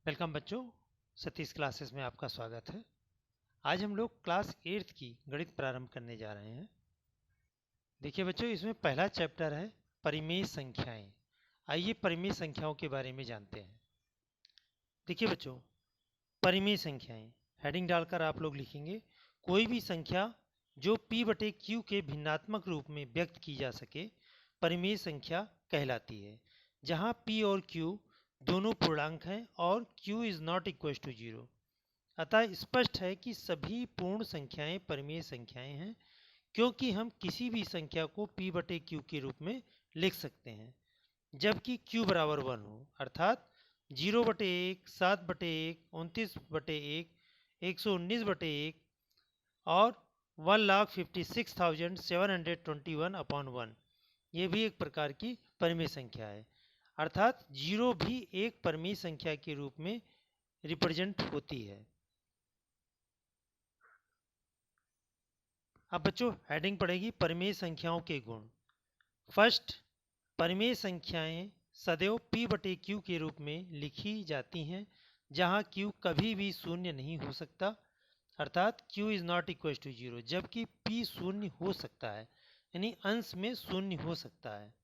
Welcome बच्चों, Satish classes में आपका स्वागत है। आज हम लोग क्लास 8th की गणित प्रारंभ करने जा रहे हैं। देखिए बच्चों, इसमें पहला चैप्टर है परिमेय संख्याएं। आइए परिमेय संख्याओं के बारे में जानते हैं। देखिए बच्चों, परिमेय संख्याएं हेडिंग डालकर आप लोग लिखेंगे कोई भी संख्या जो p/q के भिन्नात्मक रूप में व्यक्त की जा सके परिमेय संख्या कहलाती है, जहां p और q दोनों पूर्णांक हैं और q is not equal to 0। अतः स्पष्ट है कि सभी पूर्ण संख्याएं परिमेय संख्याएं हैं, क्योंकि हम किसी भी संख्या को p/q के रूप में लिख सकते हैं जबकि q बराबर 1 हो, अर्थात 0/1, 7/1, 29/1, 119/1 और 1,56,721/1 ये भी एक प्रकार की परिमेय संख्या है। अर्थात 0 भी एक परिमेय संख्या के रूप में रिप्रेजेंट होती है। अब बच्चों हेडिंग पड़ेगी परिमेय संख्याओं के गुण। फर्स्ट, परिमेय संख्याएं सदैव p/q के रूप में लिखी जाती हैं, जहां q कभी भी शून्य नहीं हो सकता, अर्थात q is not equal to 0, जबकि p शून्य हो सकता है, यानी अंश में शून्य हो सकता है।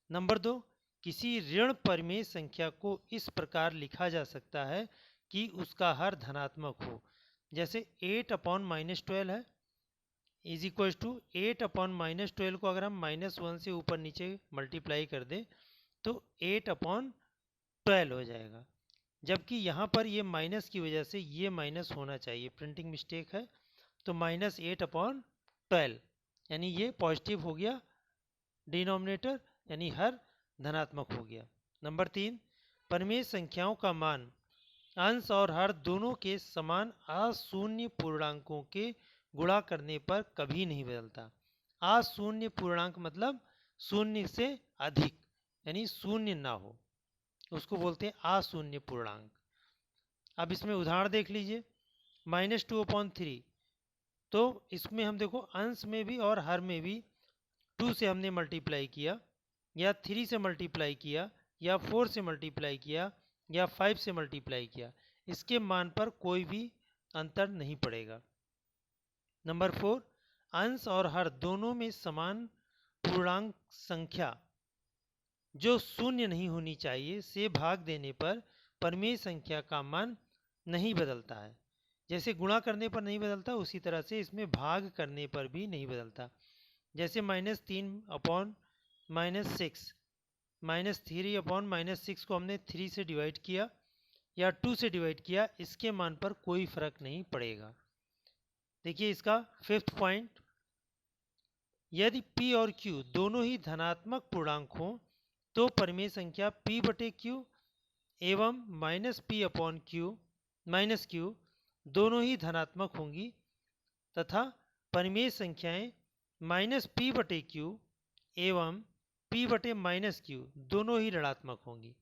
नंबर 2, किसी ऋण परिमेय संख्या को इस प्रकार लिखा जा सकता है कि उसका हर धनात्मक हो, जैसे 8/-12 है इज इक्वल टू 8/-12 को अगर हम -1 से ऊपर नीचे मल्टीप्लाई कर दें तो 8/12 हो जाएगा, जबकि यहाँ पर ये माइनस की वजह से ये माइनस होना चाहिए, प्रिंटिंग मिस्टेक है, तो -8/12 यानी ये पॉजिटिव हो गया डिनोमिनेटर, यानी हर धनात्मक हो गया। नंबर 3, परिमेय संख्याओं का मान अंश और हर दोनों के समान अशून्य पूर्णांकों के गुणा करने पर कभी नहीं बदलता। अशून्य पूर्णांक मतलब शून्य से अधिक, यानी शून्य ना हो, उसको बोलते हैं अशून्य पूर्णांक। अब इसमें उदाहरण देख लीजिए, -2/3, तो इसमें हम देखो अंश में भी और हर में भी 2 से हमने मल्टीप्लाई किया, या 3 से मल्टीप्लाई किया, या 4 से मल्टीप्लाई किया, या 5 से मल्टीप्लाई किया, इसके मान पर कोई भी अंतर नहीं पड़ेगा। नंबर 4, अंश और हर दोनों में समान पूर्णांक संख्या जो शून्य नहीं होनी चाहिए से भाग देने पर परिमेय संख्या का मान नहीं बदलता है। जैसे गुणा करने पर नहीं बदलता, उसी तरह से इसमें भाग करने पर भी नहीं बदलता। जैसे -3/-6, -3/-6 को हमने 3 से डिवाइड किया या 2 से डिवाइड किया, इसके मान पर कोई फर्क नहीं पड़ेगा। देखिए इसका 5th पॉइंट, यदि p और q दोनों ही धनात्मक पूर्णांक हों तो परिमेय संख्या p/q एवं -p/q दोनों ही धनात्मक होंगी, तथा परिमेय संख्याएं -p/q एवं p/q दोनों ही ऋणात्मक होंगी।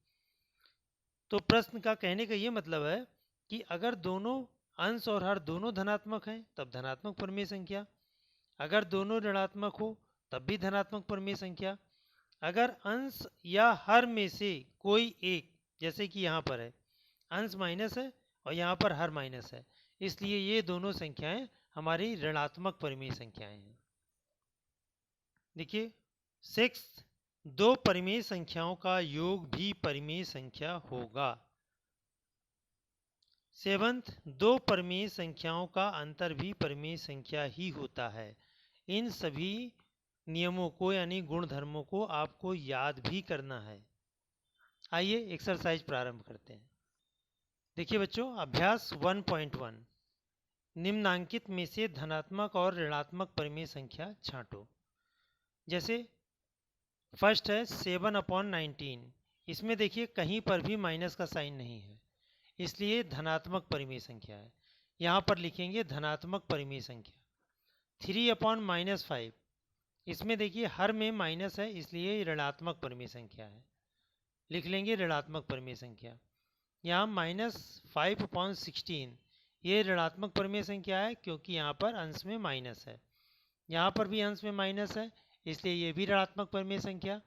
तो प्रश्न का कहने का ये मतलब है कि अगर दोनों अंश और हर दोनों धनात्मक हैं तब धनात्मक परिमेय संख्या, अगर दोनों ऋणात्मक हो तब भी धनात्मक परिमेय संख्या, अगर अंश या हर में से कोई एक, जैसे कि यहाँ पर है अंश माइनस है और यहाँ पर हर माइनस है, इसलिए ये दोनों संख्याएं हमारी ऋणात्मक परिमेय संख्याएं हैं। देखिए 6, दो परिमेय संख्याओं का योग भी परिमेय संख्या होगा। 7, दो परिमेय संख्याओं का अंतर भी परिमेय संख्या ही होता है। इन सभी नियमों को यानी गुणधर्मों को आपको याद भी करना है। आइए एक्सरसाइज प्रारंभ करते हैं। देखिए बच्चों, अभ्यास 1.1, निम्नांकित में से धनात्मक और ऋणात्मक परिमेय संख्या छांटो। जैसे फर्स्ट है 7/19, इसमें देखिए कहीं पर भी माइनस का साइन नहीं है, इसलिए धनात्मक परिमेय संख्या है। यहाँ पर लिखेंगे धनात्मक परिमेय संख्या। 3/-5, इसमें देखिए हर में माइनस है, इसलिए ऋणात्मक परिमेय संख्या है, लिख लेंगे ऋणात्मक परिमेय संख्या। यहाँ -5/16, ये ऋणात्मक परिमेय संख्या है क्योंकि यहाँ पर अंश में माइनस है, यहाँ पर भी अंश में माइनस है, इसलिए ये भी ऋणात्मक परिमेय संख्या।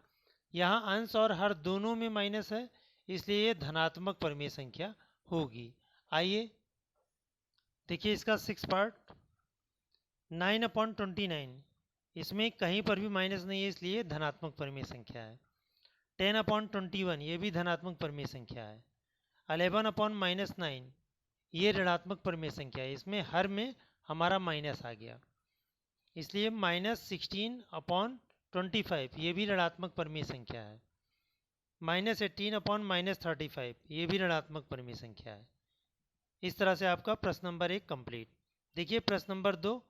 यहाँ अंश और हर दोनों में माइनस है, इसलिए ये धनात्मक परिमेय संख्या होगी। आइए देखिए इसका 6 पार्ट। 9/29, इसमें कहीं पर भी माइनस नहीं है, इसलिए धनात्मक परिमेय संख्या है। 10/21, ये भी धनात्मक परिमेय संख्या है। 11/-9, ये ऋणात्मक परिमेय संख्या है, इसमें हर में हमारा माइनस आ गया, इसलिए -16/25, ये भी ऋणात्मक परिमेय संख्या है। -18/-35, ये भी ऋणात्मक परिमेय संख्या है। इस तरह से आपका प्रश्न नंबर 1 कंप्लीट। देखिए प्रश्न नंबर 2,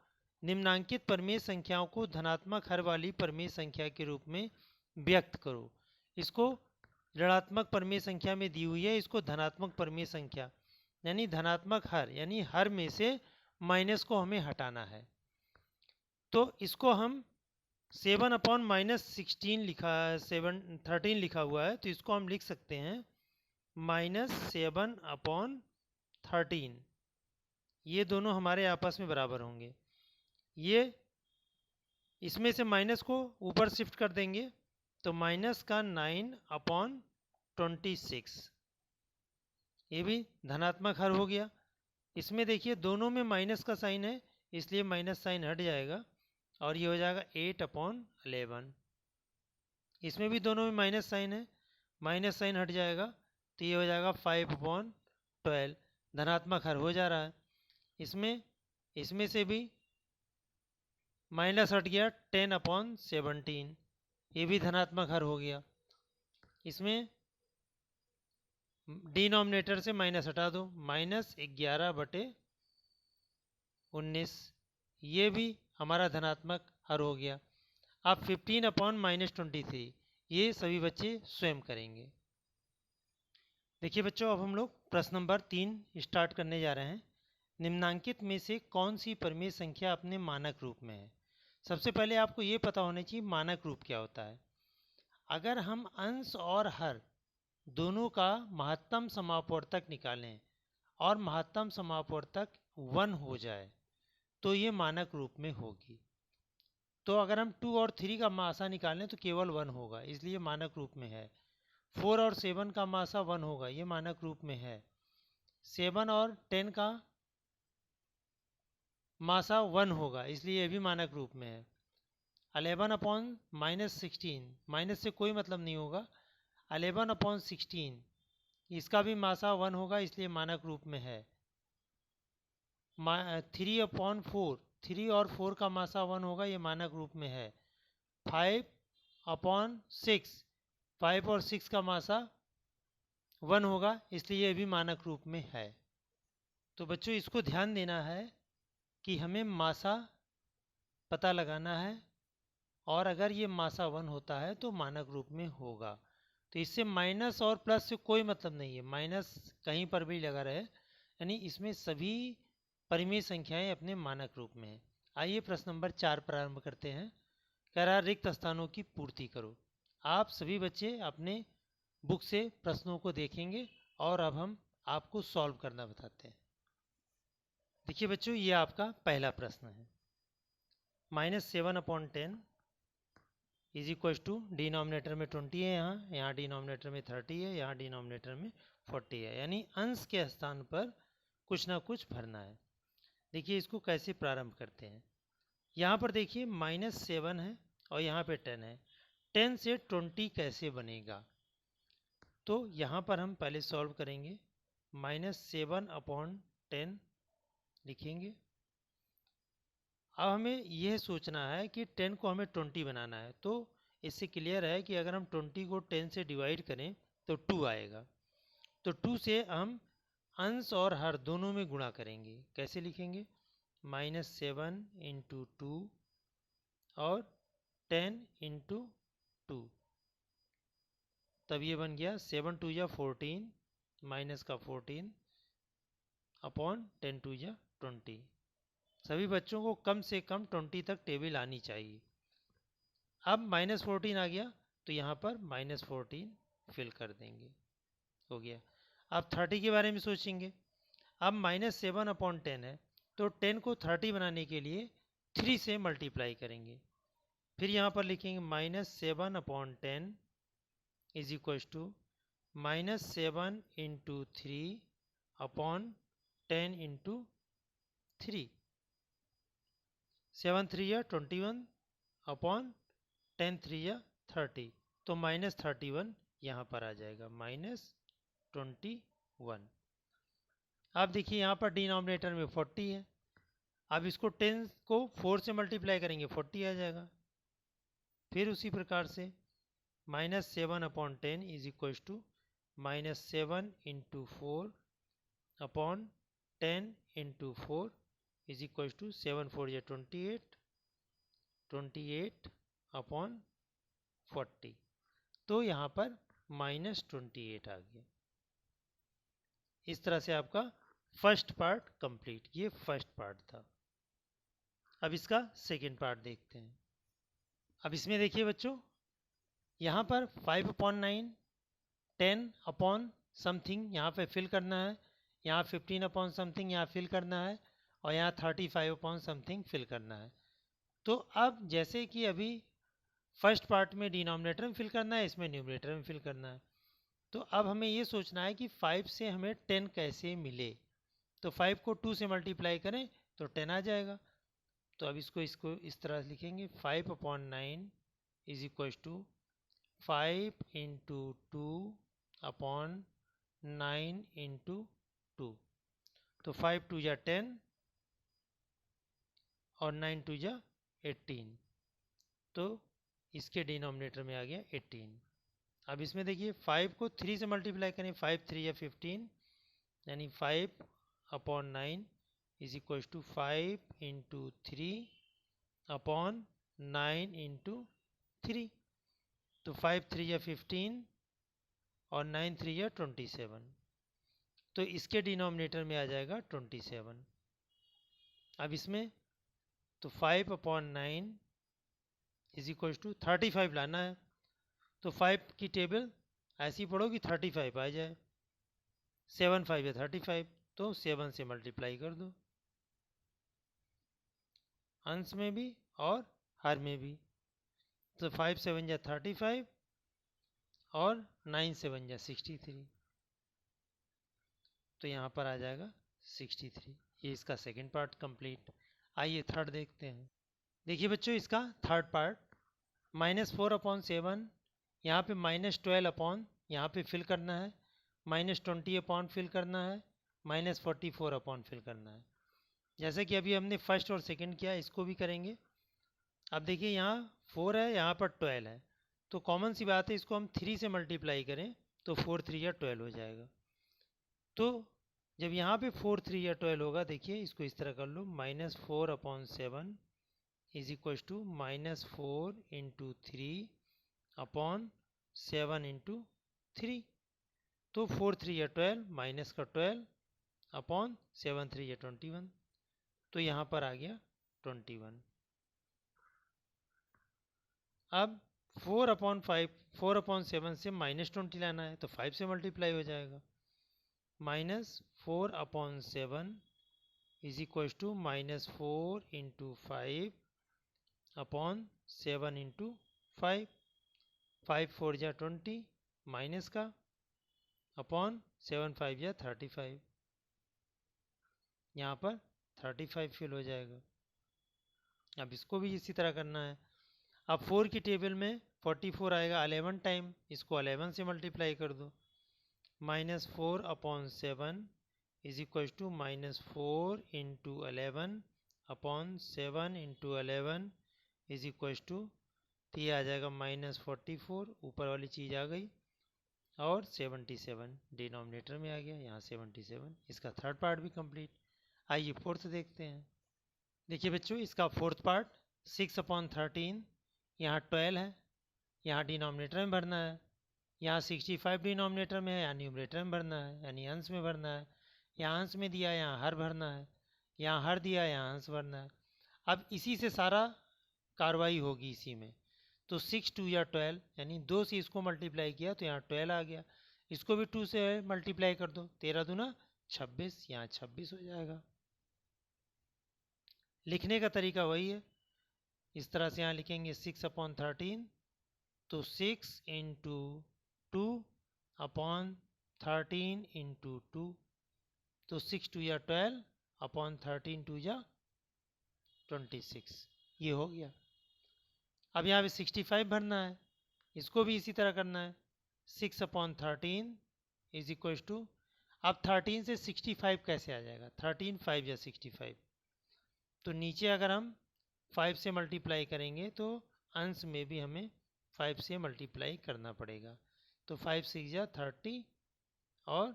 निम्नांकित परिमेय संख्याओं को धनात्मक हर वाली परिमेय संख्या के रूप में व्यक्त करो। इसको ऋणात्मक परिमेय संख्या में दी हुई है, इसको धनात्मक परिमेय संख्या यानी धनात्मक हर यानी हर में से माइनस को हमें हटाना है। तो इसको हम 7/-16 लिखा 13 लिखा हुआ है, तो इसको हम लिख सकते हैं -7/13। ये दोनों हमारे आपस में बराबर होंगे। ये इसमें से माइनस को ऊपर शिफ्ट कर देंगे, तो माइनस का 9/26, ये भी धनात्मक हर हो गया। इसमें देखिए दोनों में माइनस का साइन है, इसलिए माइनस साइन हट जाएगा और ये हो जाएगा 8/11। इसमें भी दोनों में माइनस साइन है, माइनस साइन हट जाएगा, तो ये हो जाएगा 5/12। धनात्मक हर हो जा रहा है। इसमें से भी माइनस हट गया, 10/17, ये भी धनात्मक हर हो गया। इसमें डिनोमिनेटर से माइनस हटा दो, -11/19, ये भी हमारा धनात्मक हर हो गया। अब 15/-23, ये सभी बच्चे स्वयं करेंगे। देखिए बच्चों, अब हम लोग प्रश्न नंबर 3 स्टार्ट करने जा रहे हैं। निम्नांकित में से कौन सी परिमेय संख्या अपने मानक रूप में है? सबसे पहले आपको ये पता होना चाहिए मानक रूप क्या होता है। अगर हम अंश और हर दोनों का महत्तम समापवर्तक निकालें और महत्तम समापवर्तक 1 हो जाए तो ये मानक रूप में होगी। तो अगर हम 2 और 3 का मासा निकालें तो केवल 1 होगा, इसलिए मानक रूप में है। 4 और 7 का मासा 1 होगा, ये मानक रूप में है। 7 और 10 का मासा 1 होगा, इसलिए ये भी मानक रूप में है। 11/-16, माइनस से कोई मतलब नहीं होगा। 11/16, इसका भी मासा 1 होगा, इसलिए मानक रूप में है। 3/4, 3 और 4 का मासा 1 होगा, ये मानक रूप में है। 5/6, 5 और 6 का मासा 1 होगा, इसलिए ये भी मानक रूप में है। तो बच्चों इसको ध्यान देना है कि हमें मासा पता लगाना है, और अगर ये मासा 1 होता है तो मानक रूप में होगा। तो इससे माइनस और प्लस से कोई मतलब नहीं है, माइनस कहीं पर भी लगा रहे, यानी इसमें सभी परिमेय संख्याएं अपने मानक रूप में हैं। आइए प्रश्न नंबर 4 प्रारंभ करते हैं। कह रहा रिक्त स्थानों की पूर्ति करो। आप सभी बच्चे अपने बुक से प्रश्नों को देखेंगे और अब हम आपको सॉल्व करना बताते हैं। देखिए बच्चों, ये आपका पहला प्रश्न है। -7/10 इज इक्वल टू, डिनोमिनेटर में 20 है, यहाँ डिनोमिनेटर में 30 है, यहाँ डिनोमिनेटर में 40 है, यानी अंश के स्थान पर कुछ ना कुछ भरना है। देखिए इसको कैसे प्रारंभ करते हैं। यहाँ पर देखिए -7 है और यहाँ पे 10 है। 10 से 20 कैसे बनेगा, तो यहाँ पर हम पहले सॉल्व करेंगे। -7/10 लिखेंगे। अब हमें यह सोचना है कि 10 को हमें 20 बनाना है, तो इससे क्लियर है कि अगर हम 20 को 10 से डिवाइड करें तो 2 आएगा। तो 2 से हम अंश और हर दोनों में गुणा करेंगे। कैसे लिखेंगे? -7 × 2 और 10 × 2, तब ये बन गया 7 2 या 14, माइनस का 14 अपॉन 10 2 या 20। सभी बच्चों को कम से कम 20 तक टेबल आनी चाहिए। अब -14 आ गया, तो यहाँ पर -14 फिल कर देंगे, हो गया। अब 30 के बारे में सोचेंगे। अब -7/10 है, तो 10 को 30 बनाने के लिए 3 से मल्टीप्लाई करेंगे। फिर यहाँ पर लिखेंगे -7/10 is equal to -7 × 3 upon 10 into 3, 7 3 या 21 अपॉन 10 3 या 30, तो -31 यहाँ पर आ जाएगा, -21। अब देखिए यहाँ पर डिनोमिनेटर में 40 है, अब इसको 10 को 4 से मल्टीप्लाई करेंगे 40 आ जाएगा। फिर उसी प्रकार से -7 upon 10 is equal to -7 into 4 upon 10 into 4 is equal to 7 4 या 28, 28 अपॉन 40, तो यहाँ पर -28 आ गया। इस तरह से आपका फर्स्ट पार्ट कंप्लीट, ये फर्स्ट पार्ट था। अब इसका सेकंड पार्ट देखते हैं। अब इसमें देखिए बच्चों, यहाँ पर 5/9, 10 अपॉन समथिंग यहाँ पे फिल करना है, यहाँ 15 अपॉन समथिंग यहाँ फिल करना है, और यहाँ 35 अपॉन समथिंग फिल करना है। तो अब जैसे कि अभी फर्स्ट पार्ट में डिनोमिनेटर में फिल करना है, इसमें न्यूमरेटर में फिल करना है, तो अब हमें ये सोचना है कि 5 से हमें 10 कैसे मिले। तो 5 को 2 से मल्टीप्लाई करें तो 10 आ जाएगा। तो अब इसको इस तरह से लिखेंगे, 5/9 is equal to 5 into 2 upon 9 into 2, तो 5 2 या 10 और 9 2 या 18, तो इसके डिनोमिनेटर में आ गया 18। अब इसमें देखिए 5 को 3 से मल्टीप्लाई करें, 5 3 या 15, यानी 5/9 is equal to 5 into 3 upon 9 into 3, तो 5 3 या 15 और 9 3 या 27, तो इसके डिनोमिनेटर में आ जाएगा 27। अब इसमें तो 5/9 इज इक्वल टू 35 लाना है, तो 5 की टेबल ऐसी पढ़ो कि 35 आ जाए, 7 5 या 35, तो 7 से मल्टीप्लाई कर दो, अंश में भी और हर में भी, तो 5 7 या 35 और 9 7 या 63, तो यहाँ पर आ जाएगा 63। ये इसका सेकंड पार्ट कंप्लीट। आइए थर्ड देखते हैं। देखिए बच्चों, इसका थर्ड पार्ट, -4/7, यहाँ पे -12 अपॉन यहाँ पे फिल करना है, -20 अपॉन फिल करना है, -44 अपॉन फिल करना है। जैसे कि अभी हमने फर्स्ट और सेकंड किया, इसको भी करेंगे। अब देखिए यहाँ 4 है, यहाँ पर 12 है, तो कॉमन सी बात है, इसको हम 3 से मल्टीप्लाई करें तो 4 3 या 12 हो जाएगा। तो जब यहाँ पे 4 3 या 12 होगा, देखिए इसको इस तरह कर लो, -4/7 is equal to -4 into 3 upon 7 into 3, तो 4 3 या 12 माइनस का 12 अपॉन 7 3 या 21, तो यहाँ पर आ गया 21। अब 4/7 से -20 लाना है, तो 5 से मल्टीप्लाई हो जाएगा, -4/7 is equal to -4 into 5 upon 7 into 5, 5 4 या 20 माइनस का अपॉन 7 5 या 35, यहाँ पर 35 फिल हो जाएगा। अब इसको भी इसी तरह करना है। अब 4 की टेबल में 44 आएगा 11 टाइम, इसको 11 से मल्टीप्लाई कर दो, -4/7 is equal to -4 into 11 upon 7 into 11 is equal to, तो ये आ जाएगा -44, ऊपर वाली चीज़ आ गई, और 77 डिनोमिनेटर में आ गया, यहाँ 77। इसका थर्ड पार्ट भी कंप्लीट। आइए फोर्थ देखते हैं। देखिए बच्चों, इसका फोर्थ पार्ट 6/13, यहाँ 12 है, यहाँ डिनोमिनेटर में भरना है, यहाँ 65 डिनोमिनेटर में है, यहाँ न्यूमरेटर में भरना है, यानी अंश में भरना है। यहाँ अंश में दिया, यहाँ हर भरना है, यहाँ हर दिया, यहाँ अंश भरना है। अब इसी से सारा कार्रवाई होगी इसी में, तो 6 2 या 12, यानी 2 से इसको मल्टीप्लाई किया तो यहाँ 12 आ गया, इसको भी 2 से मल्टीप्लाई कर दो, 13 दूना 26, यहाँ 26 हो जाएगा। लिखने का तरीका वही है, इस तरह से यहाँ लिखेंगे 6/13, तो 6 इंटू 2 अपॉन 13 इंटू 2, तो 6 2 या 12 अपॉन 13 2 या 26, ये हो गया। अब यहाँ पे 65 भरना है, इसको भी इसी तरह करना है। 6 अपॉन 13 इज इक्वल टू, अब 13 से 65 कैसे आ जाएगा, 13 5 या 65, तो नीचे अगर हम 5 से मल्टीप्लाई करेंगे तो अंश में भी हमें 5 से मल्टीप्लाई करना पड़ेगा। तो 5 6 या 30 और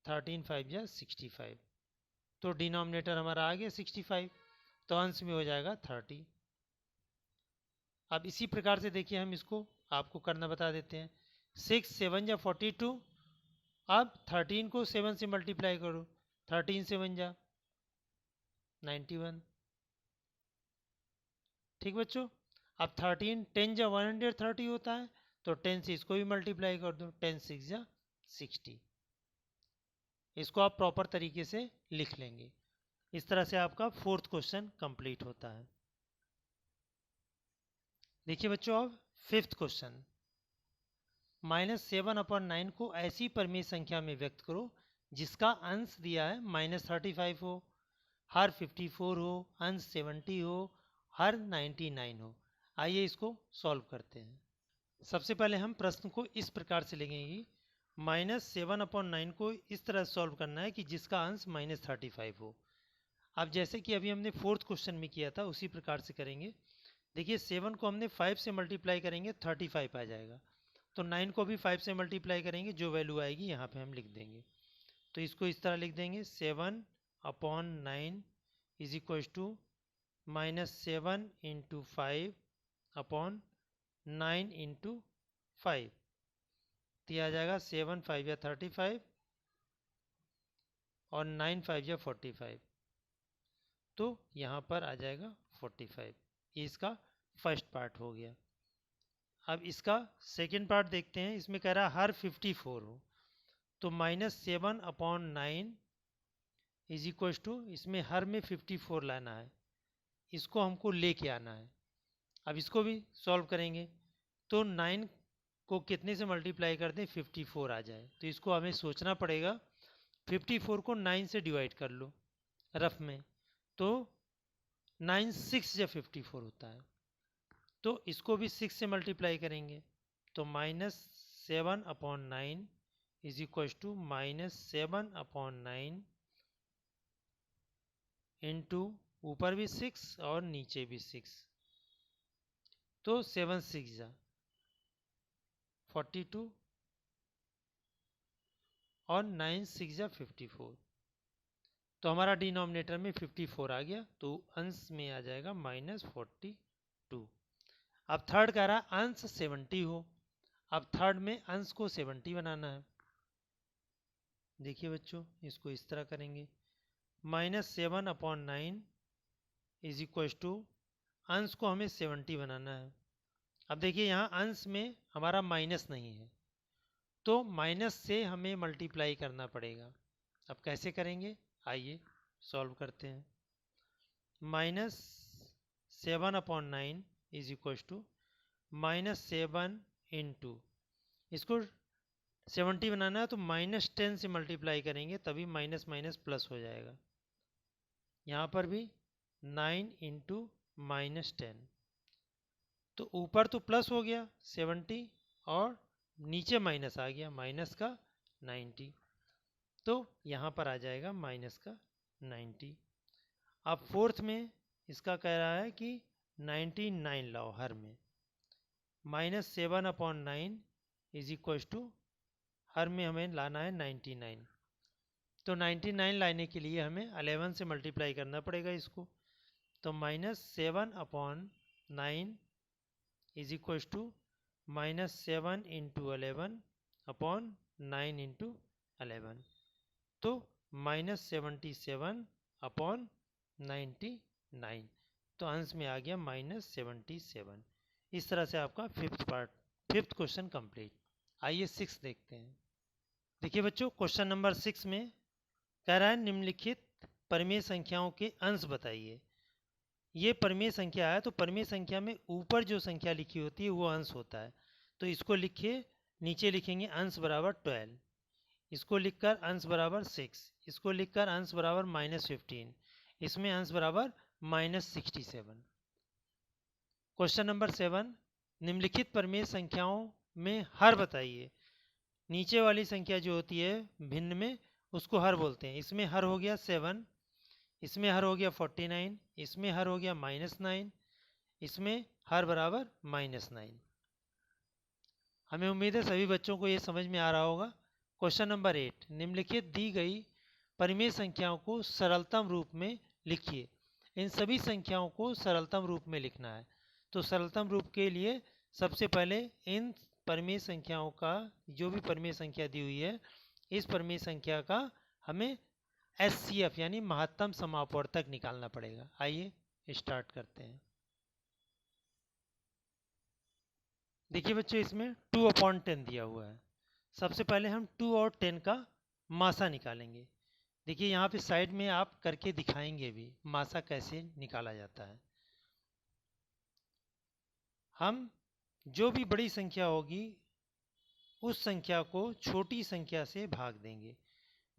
13 5 या 65, तो डिनोमिनेटर हमारा आ गया 65, तो अंश में हो जाएगा 30। अब इसी प्रकार से देखिए हम इसको आपको करना बता देते हैं। 6 7 या 42, अब 13 को 7 से मल्टीप्लाई करो, 13 7 जा 91। ठीक बच्चों, अब 13 10 जा 130 होता है, तो 10 से इसको भी मल्टीप्लाई कर दो, 10 6 जा 60। इसको आप प्रॉपर तरीके से लिख लेंगे। इस तरह से आपका 4th क्वेश्चन कंप्लीट होता है। देखिए बच्चों, अब 5th क्वेश्चन, -7 अपॉन 9 को ऐसी परिमेय संख्या में व्यक्त करो जिसका अंश दिया है -35 हो, हर 54 हो, अंश 70 हो, हर 99 हो। आइए इसको सॉल्व करते हैं। सबसे पहले हम प्रश्न को इस प्रकार से लेंगे कि -7 अपॉन 9 को इस तरह सॉल्व करना है कि जिसका अंश -35 हो। अब जैसे कि अभी हमने 4th क्वेश्चन में किया था उसी प्रकार से करेंगे। देखिए 7 को हमने 5 से मल्टीप्लाई करेंगे 35 आ जाएगा, तो 9 को भी 5 से मल्टीप्लाई करेंगे, जो वैल्यू आएगी यहाँ पे हम लिख देंगे। तो इसको इस तरह लिख देंगे, 7 upon 9 is equal to -7 into 5 upon 9 into 5, तो यह आ जाएगा 7 5 या 35 और 9 5 या 45, तो यहाँ पर आ जाएगा 45। ये इसका फर्स्ट पार्ट हो गया। अब इसका सेकेंड पार्ट देखते हैं। इसमें कह रहा है हर 54 हो, तो -7 अपॉन 9 इज इक्वल टू, इसमें हर में 54 लाना है, इसको हमको लेके आना है। अब इसको भी सॉल्व करेंगे, तो 9 को कितने से मल्टीप्लाई कर दें, 54 आ जाए, तो इसको हमें सोचना पड़ेगा। 54 को 9 से डिवाइड कर लो रफ में, तो 9 6 या 54 होता है, तो इसको भी 6 से मल्टीप्लाई करेंगे, तो -7 upon 9 is equal to -7 upon 9 into ऊपर भी 6 और नीचे भी 6, तो 7 6 जा 42 और 9 6 जा 54, तो हमारा डिनोमिनेटर में 54 आ गया, तो अंश में आ जाएगा -42। अब थर्ड कह रहा है अंश 70 हो। अब थर्ड में अंश को 70 बनाना है। देखिए बच्चों, इसको इस तरह करेंगे, -7 अपॉन 9 इज इक्वल टू, अंश को हमें 70 बनाना है। अब देखिए यहाँ अंश में हमारा माइनस नहीं है, तो माइनस से हमें मल्टीप्लाई करना पड़ेगा। अब कैसे करेंगे, आइए सॉल्व करते हैं। -7 upon 9 is equal to -7 into, इसको 70 बनाना है तो -10 से मल्टीप्लाई करेंगे, तभी माइनस माइनस प्लस हो जाएगा। यहाँ पर भी 9 इंटू -10, तो ऊपर तो प्लस हो गया 70 और नीचे माइनस आ गया, माइनस का 90, तो यहाँ पर आ जाएगा माइनस का 90। अब फोर्थ में इसका कह रहा है कि 99 लाओ हर में, -7 अपॉन 9 इज इक्वल टू, हर में हमें लाना है 99, तो 99 लाने के लिए हमें 11 से मल्टीप्लाई करना पड़ेगा इसको, तो -7 upon 9 is equal to -7 into 11 upon 9 into 11, तो -77 अपॉन 99, तो अंश में आ गया -77। इस तरह से आपका फिफ्थ क्वेश्चन कंप्लीट। आइए 6 देखते हैं। देखिए बच्चों, क्वेश्चन नंबर 6 में कह रहा है निम्नलिखित परिमेय संख्याओं के अंश बताइए। ये परिमेय संख्या है, तो परिमेय संख्या में ऊपर जो संख्या लिखी होती है वो अंश होता है, तो इसको लिखिए, नीचे लिखेंगे अंश बराबर 12। इसको लिखकर अंश बराबर 6, इसको लिखकर अंश बराबर -15, इसमें अंश बराबर -67। क्वेश्चन नंबर 7, निम्नलिखित परिमेय संख्याओं में हर बताइए। नीचे वाली संख्या जो होती है भिन्न में, उसको हर बोलते हैं। इसमें हर हो गया 7, इसमें हर हो गया 49, इसमें हर हो गया -9, इसमें हर बराबर -9। हमें उम्मीद है सभी बच्चों को ये समझ में आ रहा होगा। क्वेश्चन नंबर 8, निम्नलिखित दी गई परिमेय संख्याओं को सरलतम रूप में लिखिए। इन सभी संख्याओं को सरलतम रूप में लिखना है। तो सरलतम रूप के लिए सबसे पहले इन परिमेय संख्याओं का, जो भी परिमेय संख्या दी हुई है, इस परिमेय संख्या का हमें एचसीएफ यानी महत्तम समापवर्तक निकालना पड़ेगा। आइए स्टार्ट करते हैं। देखिए बच्चों, इसमें 2/10 दिया हुआ है। सबसे पहले हम 2 और 10 का मासा निकालेंगे। देखिए यहाँ पे साइड में आप करके दिखाएंगे भी मासा कैसे निकाला जाता है। हम जो भी बड़ी संख्या होगी उस संख्या को छोटी संख्या से भाग देंगे।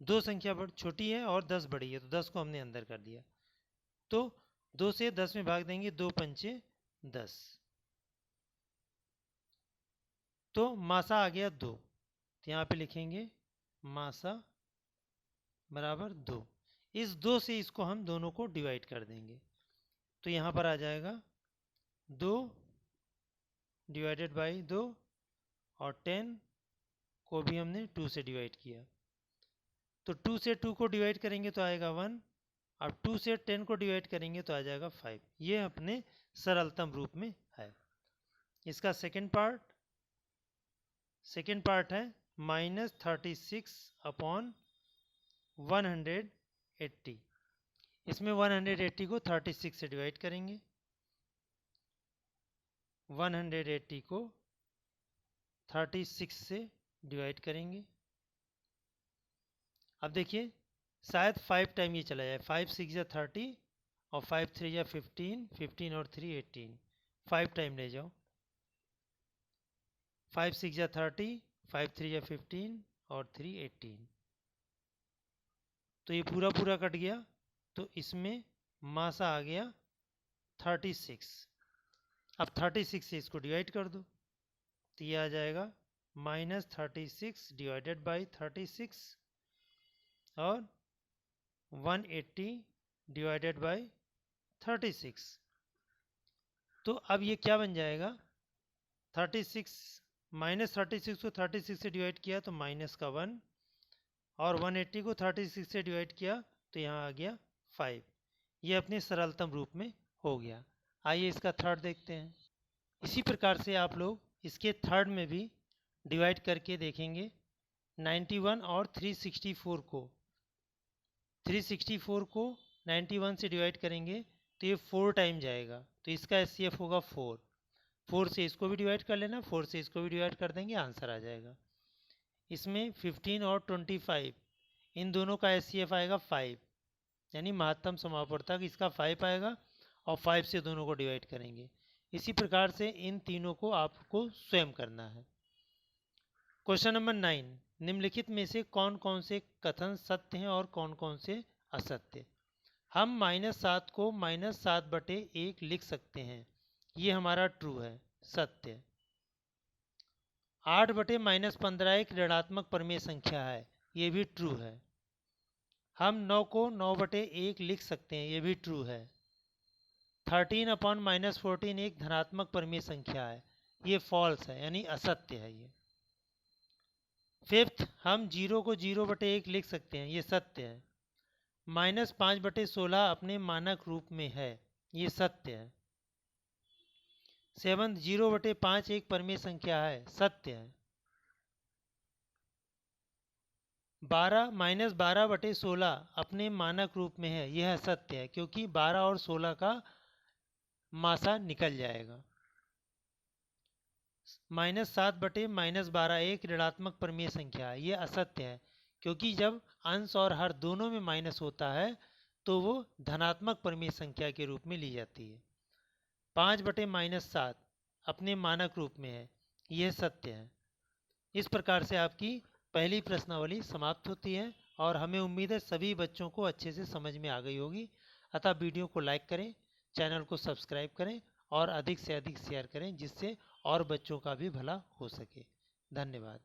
2 संख्या छोटी है और 10 बड़ी है, तो 10 को हमने अंदर कर दिया, तो 2 से 10 में भाग देंगे, 2 पंचे 10, तो मासा आ गया 2। तो यहाँ पे लिखेंगे मासा बराबर 2। इस 2 से इसको हम दोनों को डिवाइड कर देंगे, तो यहाँ पर आ जाएगा 2 डिवाइडेड बाई 2, और 10 को भी हमने 2 से डिवाइड किया, तो 2 से 2 को डिवाइड करेंगे तो आएगा 1, अब 2 से 10 को डिवाइड करेंगे तो आ जाएगा 5। ये अपने सरलतम रूप में है। इसका सेकंड पार्ट है -36/180। इसमें 180 को 36 से डिवाइड करेंगे, 180 को 36 से डिवाइड करेंगे। अब देखिए शायद 5 टाइम ये चला जाए, 5 6 या 30 और 5 3 या 15, 15 और 3 18, 5 टाइम ले जाओ, 5 6 या 30, 5 3 या 15 और 3 18, तो ये पूरा पूरा कट गया, तो इसमें मासा आ गया 36। अब 36 से इसको डिवाइड कर दो, तो ये आ जाएगा -36 डिवाइडेड बाई 36 और 180 डिवाइडेड बाई 36। तो अब ये क्या बन जाएगा, 36 -36 को 36 से डिवाइड किया तो माइनस का 1, और 180 को 36 से डिवाइड किया तो यहाँ आ गया 5। ये अपने सरलतम रूप में हो गया। आइए इसका थर्ड देखते हैं। इसी प्रकार से आप लोग इसके थर्ड में भी डिवाइड करके देखेंगे। 91 और 364 को 91 से डिवाइड करेंगे तो ये 4 टाइम जाएगा, तो इसका एचसीएफ होगा 4। 4 से इसको भी डिवाइड कर लेना, 4 से इसको भी डिवाइड कर देंगे, आंसर आ जाएगा। इसमें 15 और 25 इन दोनों का एचसीएफ आएगा 5, यानी महत्तम समापवर्तक इसका 5 आएगा, और 5 से दोनों को डिवाइड करेंगे। इसी प्रकार से इन तीनों को आपको स्वयं करना है। क्वेश्चन नंबर 9, निम्नलिखित में से कौन कौन से कथन सत्य हैं और कौन कौन से असत्य। हम -7 को -7/1 लिख सकते हैं, ये हमारा ट्रू है, सत्य। 8/-15 एक ऋणात्मक परिमेय संख्या है, ये भी ट्रू है। हम 9 को 9/1 लिख सकते हैं, ये भी ट्रू है। 13/-14 एक धनात्मक परिमेय संख्या है, ये फॉल्स है, यानी असत्य है ये। 5th, हम 0 को 0/1 लिख सकते हैं, ये सत्य है। -5/16 अपने मानक रूप में है, ये सत्य है। 7th, 0/5 एक परिमेय संख्या है, सत्य है। 12 अपने मानक रूप में है, यह असत्य है, क्योंकि 12 और 16 का मासा निकल जाएगा। -7/-12 एक ऋणात्मक परिमेय संख्या है, यह असत्य है, क्योंकि जब अंश और हर दोनों में माइनस होता है तो वो धनात्मक परिमेय संख्या के रूप में ली जाती है। 5/-7 अपने मानक रूप में है, यह सत्य है। इस प्रकार से आपकी पहली प्रश्नावली समाप्त होती है और हमें उम्मीद है सभी बच्चों को अच्छे से समझ में आ गई होगी। अतः वीडियो को लाइक करें, चैनल को सब्सक्राइब करें और अधिक से अधिक शेयर करें, जिससे और बच्चों का भी भला हो सके। धन्यवाद।